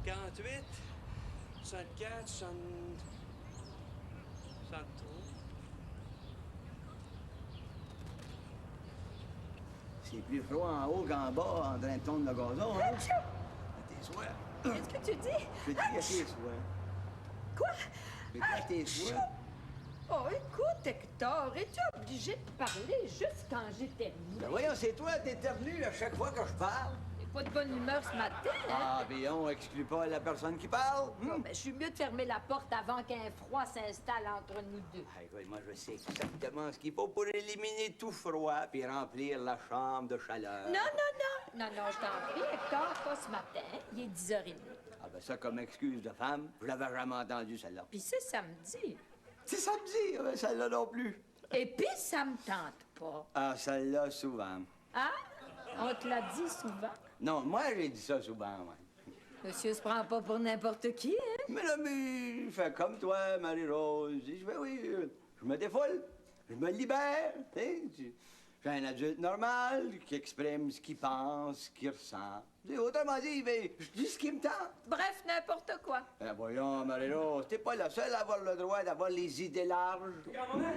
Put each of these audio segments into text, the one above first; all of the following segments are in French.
48, 64, 63. C'est plus froid en haut qu'en bas, en train de tondre le gazon, hein? À tes souhaits. Qu'est-ce que tu dis? Je dis à tes souhaits. Quoi? Je dis à tes souhaits. Oh, écoute, Hector, es-tu obligé de parler juste quand j'éternue? Ben voyons, c'est toi, t'éternues à chaque fois que je parle. J'ai pas de bonne humeur ce matin, hein? Ah, puis on exclut pas la personne qui parle. Bon, ben, je suis mieux de fermer la porte avant qu'un froid s'installe entre nous deux. Ah, écoute, moi, je sais exactement ce qu'il faut pour éliminer tout froid puis remplir la chambre de chaleur. Non, je t'en prie, Hector, pas ce matin. Il est 10h30. Ah, ben ça, comme excuse de femme, je l'avais jamais entendu, celle-là. Puis c'est samedi. C'est samedi, ben, celle-là non plus. Et puis ça me tente pas. Ah, celle-là, souvent. Hein? On te l'a dit souvent. Non, moi, j'ai dit ça souvent, ouais. Monsieur se prend pas pour n'importe qui, hein? Mais là, mais, je fais comme toi, Marie-Rose. Je dis, ben oui, je me défoule, je me libère, tu sais. Je suis un adulte normal qui exprime ce qu'il pense, ce qu'il ressent. Autrement dit, ben, je dis ce qui me tente. Bref, n'importe quoi. Ben voyons, Marie-Rose, t'es pas la seule à avoir le droit d'avoir les idées larges. Grand-maman!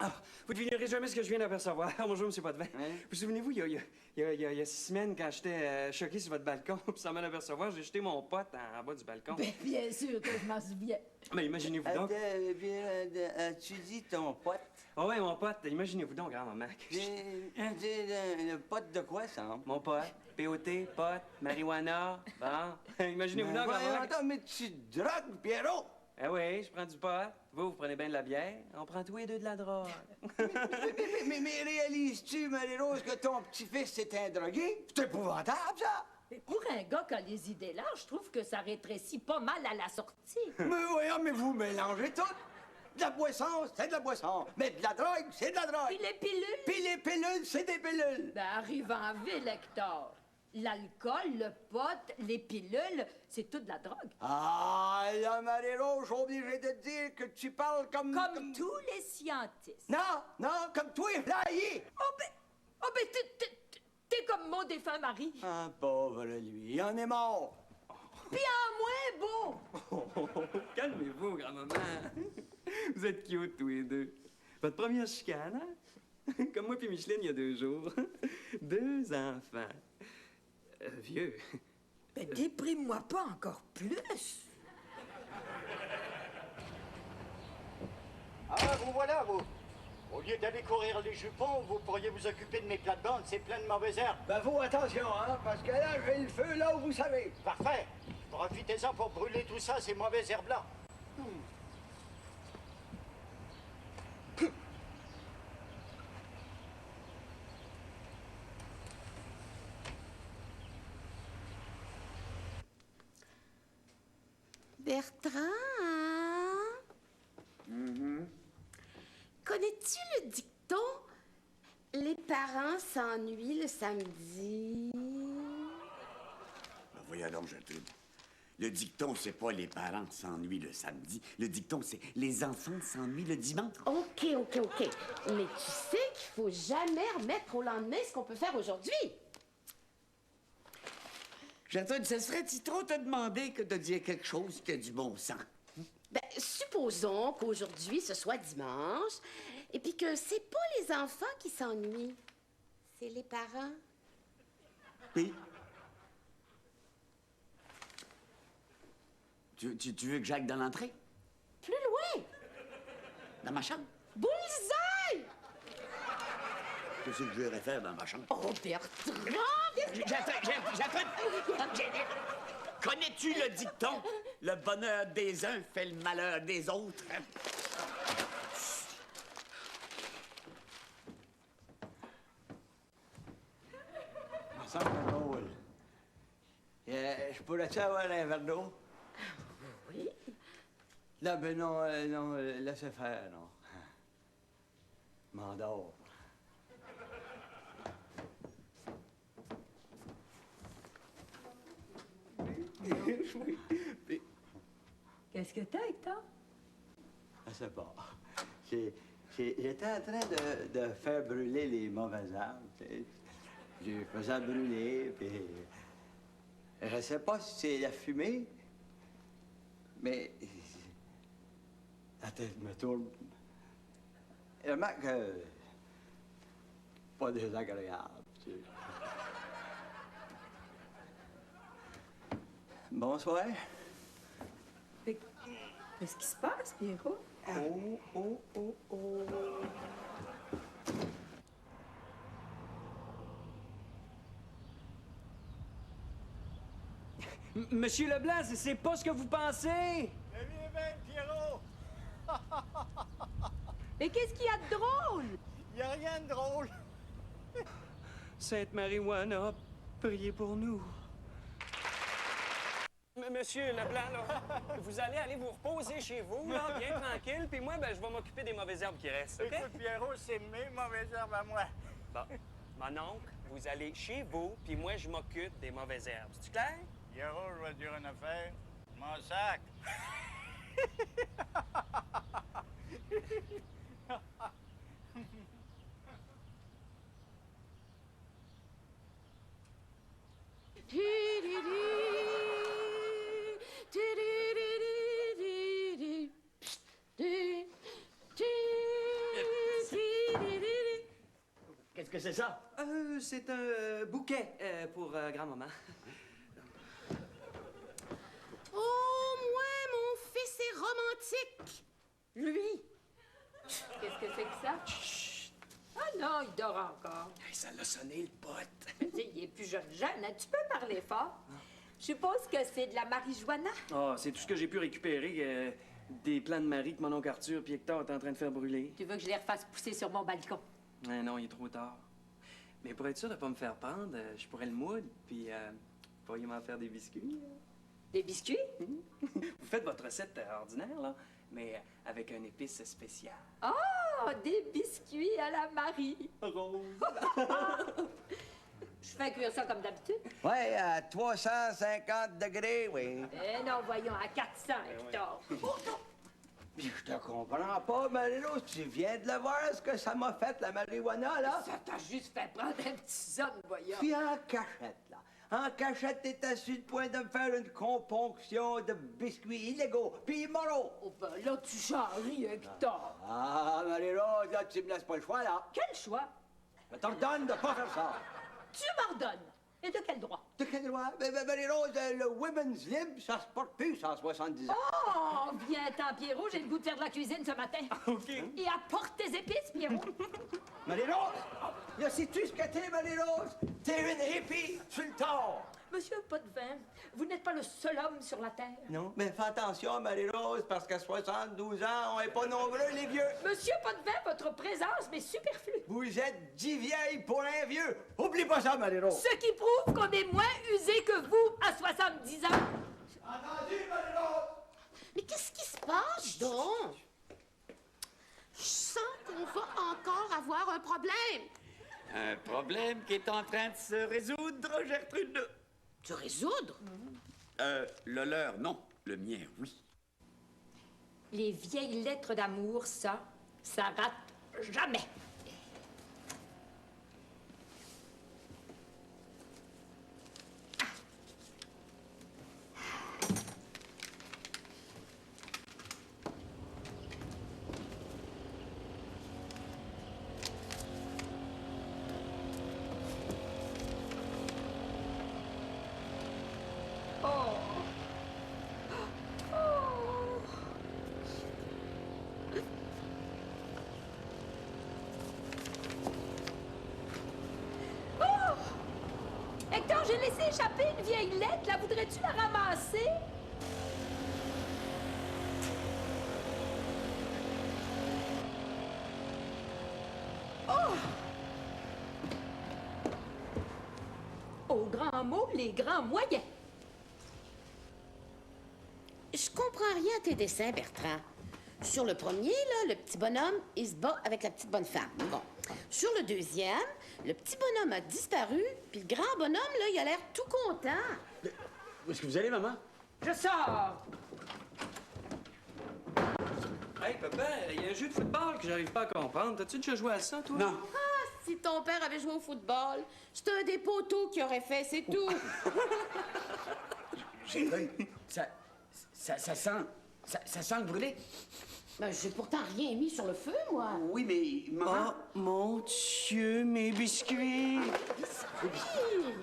Ah, vous devinerez jamais ce que je viens d'apercevoir. Ah, bonjour, M. Potvin. Hein? Vous souvenez-vous, il y a 6 semaines, quand j'étais choqué sur votre balcon, puis sans m'en apercevoir, j'ai jeté mon pote en bas du balcon. Ben, bien sûr que je m'en souviens. Mais imaginez-vous donc... Tu dis ton pote? Ah ouais, mon pote, imaginez-vous donc, grand-maman. Le pote de quoi, ça? Mon pote, POT, pote, marijuana, bon. Imaginez-vous donc, grand-maman. Attends, mais tu drogues, Pierrot! Eh oui, je prends du pot. Vous prenez bien de la bière. On prend tous les deux de la drogue. mais réalises-tu, Marie-Rose, que ton petit-fils est un drogué? C'est épouvantable, ça! Mais pour un gars qui a les idées larges, je trouve que ça rétrécit pas mal à la sortie. Mais voyons, mais vous mélangez tout! De la boisson, c'est de la boisson. Mais de la drogue, c'est de la drogue. Puis les pilules? Puis les pilules, c'est des pilules. Ben, arrive en ville, Hector. L'alcool, le pot, les pilules, c'est tout de la drogue. Ah, là, Marie-Rose, je suis obligé de te dire que tu parles comme... Comme tous les scientistes. Non, comme toi, flyé. Oh ben, t'es comme mon défunt mari. Ah, pauvre lui, il en est mort. Puis en moins beau. Calmez-vous, grand-maman. Vous êtes cute, tous les deux. Votre première chicane, hein? Comme moi puis Micheline, il y a 2 jours. 2 enfants. Vieux. Ben, déprime-moi pas encore plus. Ah, vous voilà, vous. Au lieu d'aller courir les jupons, vous pourriez vous occuper de mes plates-bandes, c'est plein de mauvaises herbes. Ben, vous, attention, hein, parce que là, j'ai le feu là où vous savez. Parfait. Profitez-en pour brûler tout ça, ces mauvaises herbes-là. Bertrand? Connais-tu le dicton « Les parents s'ennuient le samedi » ? Ben voyons donc, Gertrude. Le dicton, c'est pas les parents s'ennuient le samedi. Le dicton, c'est les enfants s'ennuient le dimanche. OK. Mais tu sais qu'il faut jamais remettre au lendemain ce qu'on peut faire aujourd'hui. Gertrude, ce serait-il trop te demander que de dire quelque chose qui a du bon sens? Ben, supposons qu'aujourd'hui, ce soit dimanche, et puis que c'est pas les enfants qui s'ennuient, c'est les parents. Oui. Tu veux que j'aille dans l'entrée? Plus loin! Dans ma chambre? Bullseye! Qu'est-ce que je vais faire dans ma chambre? Oh, Bertrand! Connais-tu le dicton? Le bonheur des uns fait le malheur des autres. Ça me semble drôle. Je pourrais-tu avoir un verre d'eau? Oui? Là, ben non, laissez faire, non. M'endors. Qu'est-ce que t'as, Hector? Je sais pas. J'étais en train de faire brûler les mauvaises arbres, tu sais. Je les faisais brûler, puis Je sais pas si c'est la fumée, mais la tête me tourne. Remarque que pas désagréable, tu sais. Bonsoir. Qu'est-ce qui se passe, Pierrot? Oh. Monsieur Leblanc, c'est pas ce que vous pensez! Viens bien, Pierrot! Mais qu'est-ce qu'il y a de drôle? Y a rien de drôle. Sainte Marijuana, priez pour nous. Monsieur Leblanc, là, vous allez aller vous reposer chez vous, là, bien tranquille, puis moi, ben, je vais m'occuper des mauvaises herbes qui restent, OK? Écoute, Pierrot, c'est mes mauvaises herbes à moi. Bon, mon oncle, vous allez chez vous, puis moi, je m'occupe des mauvaises herbes. C'est clair? Pierrot, je vais te dire une affaire. Mon sac. Qu'est-ce que c'est ça? C'est un bouquet pour grand-maman. Oh, moi, mon fils est romantique. Lui. Qu'est-ce que c'est que ça? Chut! Ah non, il dort encore. Hey, ça l'a sonné, le pote. Tu sais, il est plus jeune. Hein? Tu peux parler fort? Je suppose que c'est de la marijuana. Ah, c'est tout ce que j'ai pu récupérer des plants de Marie que mon oncle Arthur et Hector est en train de faire brûler. Tu veux que je les refasse pousser sur mon balcon? Non, il est trop tard. Mais pour être sûr de pas me faire prendre, je pourrais le moudre, puis vous pourriez m'en faire des biscuits. Des biscuits? Vous faites votre recette ordinaire, là, mais avec un épice spécial. Oh, des biscuits à la Marie. Rose. Je fais cuire ça comme d'habitude. Ouais, à 350 degrés, oui. Eh non, voyons, à 400, Hector. Puis je te comprends pas, Marie-Rose. Tu viens de le voir, ce que ça m'a fait, la marijuana, là? Ça t'a juste fait prendre un petit zone, voyons. Puis en cachette, là. En cachette, t'étais sur le point de me faire une componction de biscuits illégaux, puis immoraux. Oh, ben là, tu charries, Hector. Ah, Marie-Rose, là, tu me laisses pas le choix, là. Quel choix? Je t'ordonne de pas faire ça. Tu m'ordonnes. Et de quel droit? De quel droit? Marie-Rose, le Women's Lib, ça se porte plus, 170 ans. Oh, viens-t'en, Pierrot, j'ai le goût de faire de la cuisine ce matin. OK. Et apporte tes épices, Pierrot. Marie-Rose! Là, sais-tu ce que t'es, Marie-Rose? T'es une hippie sur le tort! Monsieur Potvin, vous n'êtes pas le seul homme sur la Terre. Non, mais fais attention, Marie-Rose, parce qu'à 72 ans, on est pas nombreux, les vieux. Monsieur Potvin, votre présence m'est superflue. Vous êtes 10 vieilles pour un vieux. Oublie pas ça, Marie-Rose. Ce qui prouve qu'on est moins usé que vous à 70 ans. Entendu, Marie-Rose? Mais qu'est-ce qui se passe, donc? Je sens qu'on va encore avoir un problème. Un problème qui est en train de se résoudre, Gertrude. Tu résoudre? Le leur, non. Le mien, oui. Les vieilles lettres d'amour, ça rate jamais. Hector, j'ai laissé échapper une vieille lettre. La voudrais-tu la ramasser? Oh! Aux grands mots, les grands moyens. Je comprends rien à tes dessins, Bertrand. Sur le premier, là, le petit bonhomme, il se bat avec la petite bonne femme. Bon. Sur le deuxième, le petit bonhomme a disparu, puis le grand bonhomme, là, il a l'air tout content. Où est-ce que vous allez, maman? Je sors! Hey, papa, il y a un jeu de football que j'arrive pas à comprendre. T'as-tu déjà joué à ça, toi? Non. Ah, si ton père avait joué au football, c'est un des poteaux qui aurait fait, c'est tout. J'ai faim. Ça sent... Ça sent le brûlé? Ben, j'ai pourtant rien mis sur le feu, moi. Oui, mais maman... Oh, mon Dieu, mes biscuits! Biscuits!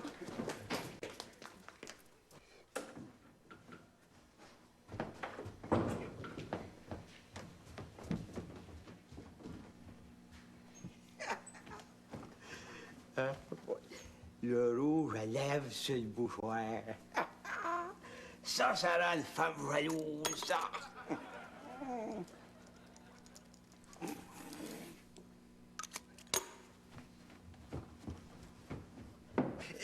Le rouge à lèvres sur le bouchoir. Ça rend une femme jalouse, ça.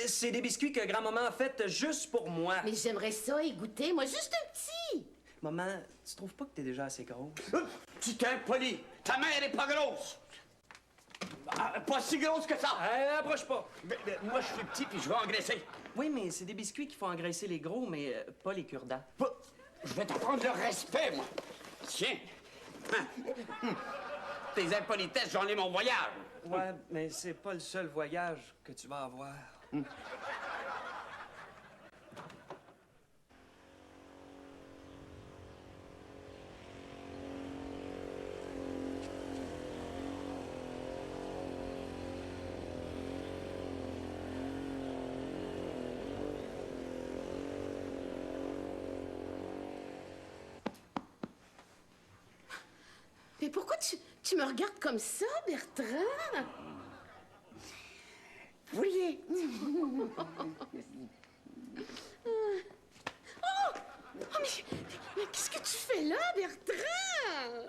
C'est des biscuits que grand-maman a fait juste pour moi. Mais j'aimerais ça y goûter, moi, juste un petit. Maman, tu trouves pas que t'es déjà assez grosse? Tu t'es impoli. Ta mère est pas grosse. Ah, pas si grosse que ça. Approche pas. Mais moi, je suis petit puis je veux engraisser. Oui, mais c'est des biscuits qui font engraisser les gros, mais pas les cure-dents. Je vais t'apprendre le respect, moi. Tiens. Tes impolitesses, j'en ai mon voyage. Ouais, mais c'est pas le seul voyage que tu vas avoir. Mais pourquoi tu me regardes comme ça, Bertrand? Oui. Oh, mais qu'est-ce que tu fais là, Bertrand?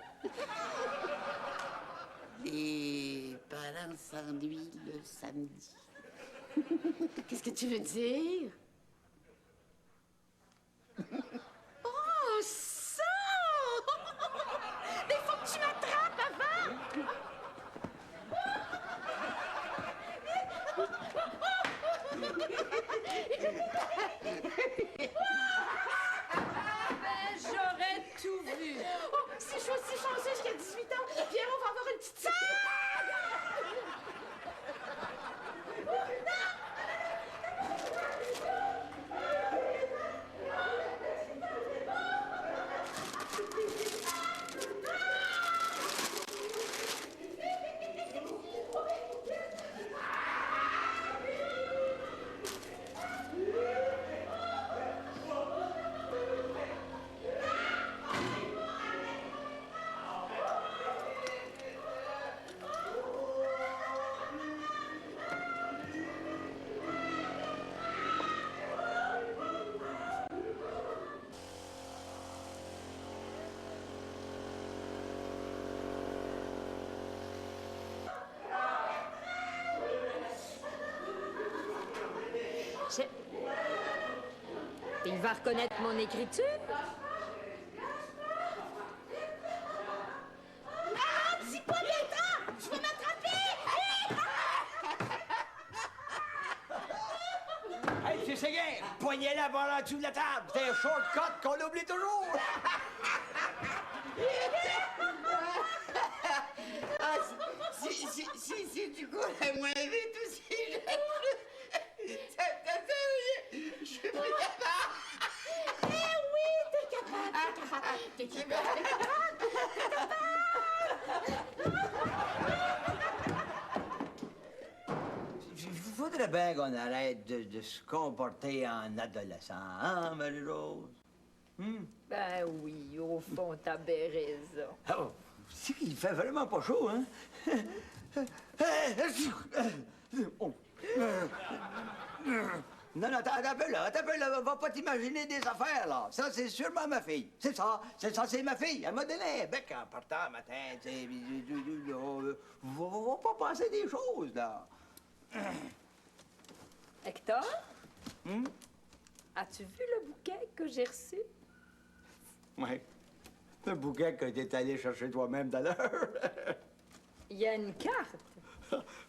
Les parents s'ennuient le samedi. Qu'est-ce que tu veux dire? Oh, ça! Mais faut que tu m'attrapes avant! Ben, j'aurais tout vu. Oh, si je suis aussi chanceuse qu'à 18 ans, Pierrot va avoir une petite sœur! Il va reconnaître mon écriture. Ah, dis pas Bertrand! Tu vas m'attraper! Hey, c'est ça, gars! Poignez-la par en dessous de la table! C'est un shortcut qu'on oublie toujours! Ah, si tu courais moins vite aussi, ça je suis plus capable. Eh oui, t'es capable, t'es capable, t'es capable! Il faudrait bien qu'on arrête de se comporter en adolescent, hein, Marie-Rose? Ben oui, au fond, t'as bien raison. Oh, c'est qu'il fait vraiment pas chaud, hein? Non, attends un peu là, va pas t'imaginer des affaires, là. Ça, c'est sûrement ma fille. C'est ça, c'est ma fille. Elle m'a donné un bec en partant matin, tu sais. Va pas penser des choses, là. Hector? As-tu vu le bouquet que j'ai reçu? Oui. Le bouquet que t'es allé chercher toi-même tout à l'heure. Il y a une carte.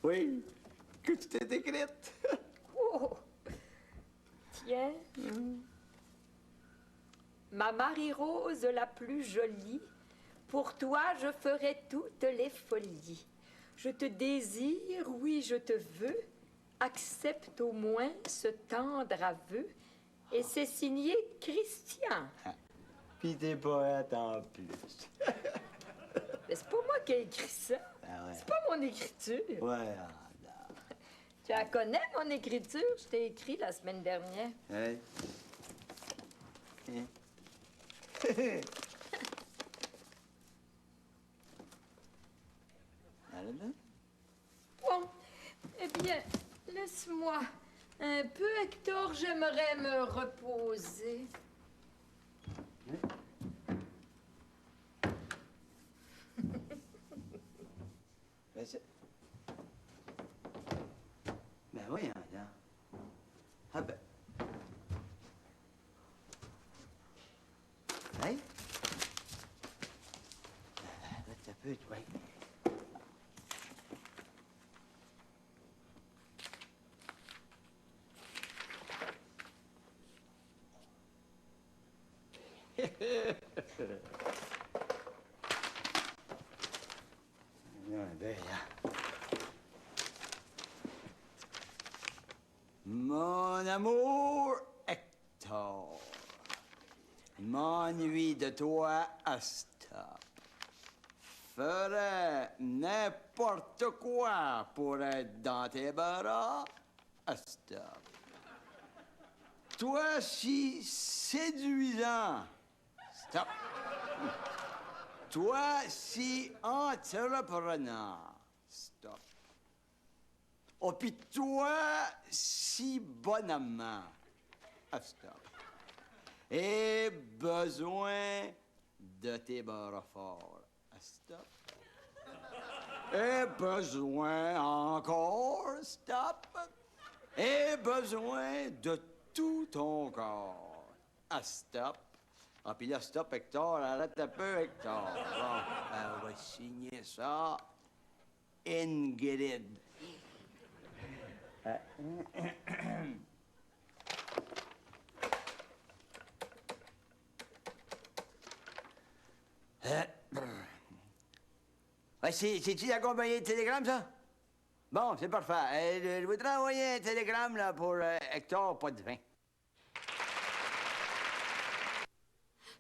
Oui, que tu t'es écrite. Oh! Tiens. Ma Marie-Rose la plus jolie, pour toi je ferai toutes les folies. Je te désire, oui, je te veux. Accepte au moins ce tendre aveu. Et c'est signé Christian. Puis t'es poète en plus. Mais c'est pas moi qui ai écrit ça. Ah ouais. C'est pas mon écriture. Ouais, Tu la connais, mon écriture? Je t'ai écrit la semaine dernière. Hey. Bon, eh bien, laisse-moi un peu, Hector. J'aimerais me reposer. Ben voyons, là. Ah ben. Hey? Là, t'as peu, toi. Non, ben, là. Mon amour, Hector, m'ennuie de toi à stop. Ferais n'importe quoi pour être dans tes bras à stop. Toi si séduisant, stop. Toi si entrepreneur, stop. Oh, pis toi, si bonnement, stop. Et besoin de tes bras forts, stop. Et besoin encore, stop. Et besoin de tout ton corps, stop. Ah, puis là, stop, Hector, arrête un peu, Hector. Bon, on va signer ça. Ingrid. C'est-tu la compagnie de télégramme, ça? Bon, c'est parfait. Je voudrais envoyer un télégramme là, pour Hector, pas de vin.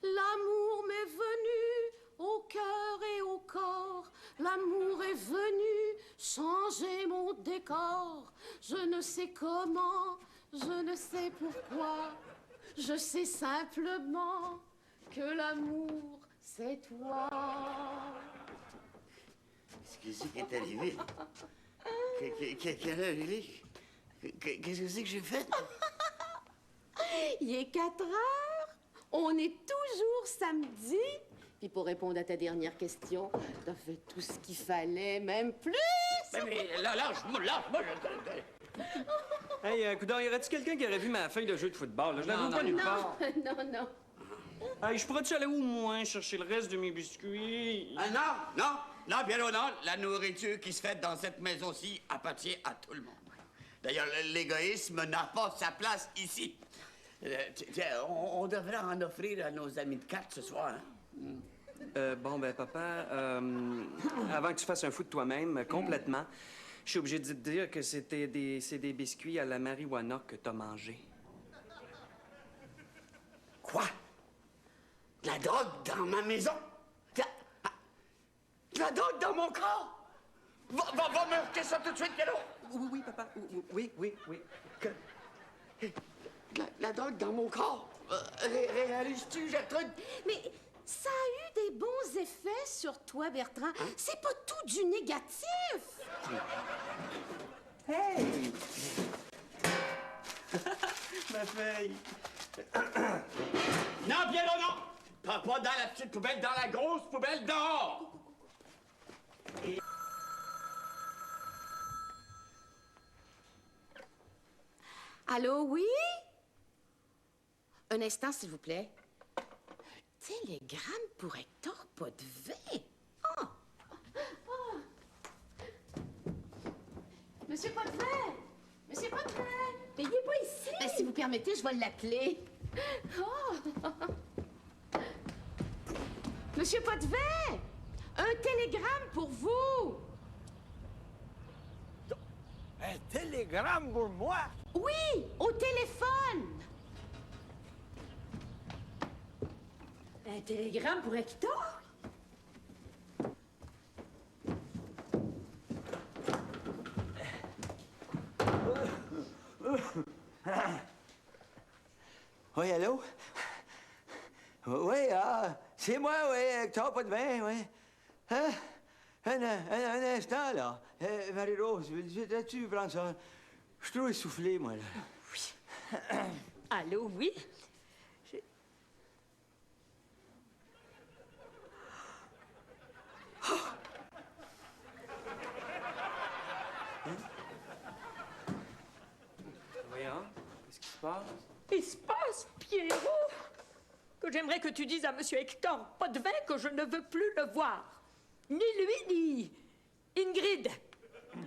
L'amour m'est venu au cœur et au corps. L'amour est venu changer mon décor. Je ne sais comment, je ne sais pourquoi. Je sais simplement que l'amour, c'est toi. Qu'est-ce qui est arrivé? Quelle heure il est? Qu'est-ce que c'est que j'ai fait? Il est 4 heures. On est toujours samedi. Puis pour répondre à ta dernière question, t'as fait tout ce qu'il fallait, même plus. Mais lâche-moi. Hey, coudonc, y aurait-il quelqu'un qui aurait vu ma feuille de jeu de football? Là? Je la vois pas nulle part. Non. Hey, je pourrais-tu aller au moins chercher le reste de mes biscuits? Ah, non, bien au non. La nourriture qui se fait dans cette maison-ci appartient à tout le monde. D'ailleurs, l'égoïsme n'a pas sa place ici. Tiens, on devrait en offrir à nos amis de cartes ce soir, hein? Bon, ben, papa, avant que tu fasses un fou de toi-même, complètement, je suis obligé de te dire que c'est des biscuits à la marijuana que t'as mangé. Quoi? De la drogue dans ma maison? De la drogue dans mon corps? Va me jeter ça tout de suite, Piano! Oui, papa, oui. Que... La drogue dans mon corps? Réalises-tu, Gertrude? Mais ça a eu des bons effets sur toi, Bertrand. C'est pas tout du négatif. Hey! Ma feuille! Non, Piano, non! Pas dans la petite poubelle, dans la grosse poubelle dehors! Allô, oui? Un instant, s'il vous plaît. Télégramme pour Hector, pas de vin. Ah! Monsieur Potvin! Monsieur Potvin! Mais il est pas ici! Ben, si vous permettez, je vais l'appeler. Oh! Monsieur Potvin! Un télégramme pour vous! Un télégramme pour moi? Oui, au téléphone! Un télégramme pour Hector? Oui, allô? Oui, c'est moi, oui, Hector Potvin, oui. Hein? Un instant, là. Marie-Rose, veux-tu prendre ça? Je suis trop essoufflé, moi, là. Allô, oui? Voyons, qu'est-ce qui se passe? Il se passe, Pierrot, que j'aimerais que tu dises à Monsieur Hector Potvin que je ne veux plus le voir. Ni lui, ni Ingrid.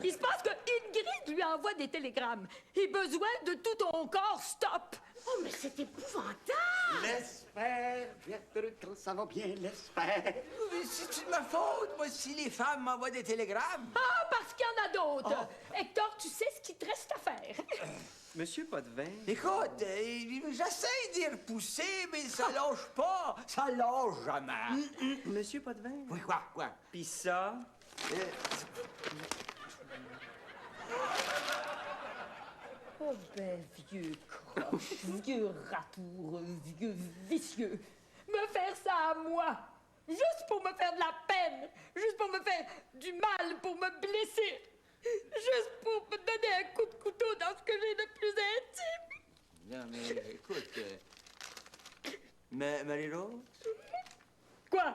Il se passe que Ingrid lui envoie des télégrammes. Et besoin de tout ton corps, stop. Oh, mais c'est épouvantable! Laisse faire, Gertrude, quand ça va bien, laisse faire. Mais c'est de ma faute, moi, si les femmes m'envoient des télégrammes. Ah, parce qu'il y en a d'autres. Hector, tu sais ce qu'il te reste à faire. Monsieur Potvin. Écoute, j'essaie d'y repousser, mais ça lâche pas. Ça lâche jamais. Monsieur Potvin. Oui, quoi? Puis ça? Oh ben, vieux croche, vieux ratour, vieux vicieux. Me faire ça à moi, juste pour me faire de la peine, juste pour me faire du mal, pour me blesser, juste pour me donner un coup de couteau dans ce que j'ai de plus intime. Non, mais écoute, Marie-Rose? Quoi?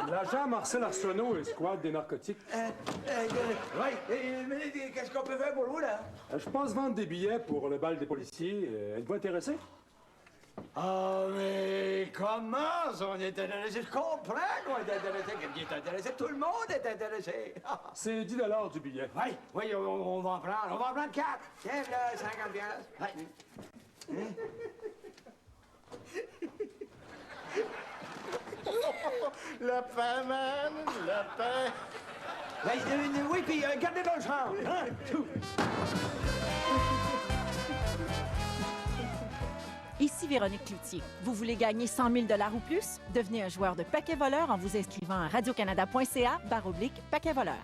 L'agent Marcel Arsenault et squad des narcotiques. Mais qu'est-ce qu'on peut faire pour vous, là? Je pense vendre des billets pour le bal des policiers. Êtes-vous intéressé? Ah, mais comment ça, on est intéressé? Je comprends qu'on est intéressé. Qui est intéressé? Tout le monde est intéressé. C'est 10 du billet. Oui, on va en prendre. On va en prendre 4. Tiens, là, 50 piastres. La paix, man, la paix. Oui, puis gardez votre chambre. Hein? Ici Véronique Cloutier. Vous voulez gagner 100 000 $ ou plus? Devenez un joueur de paquet voleur en vous inscrivant à radiocanada.ca/paquet voleur.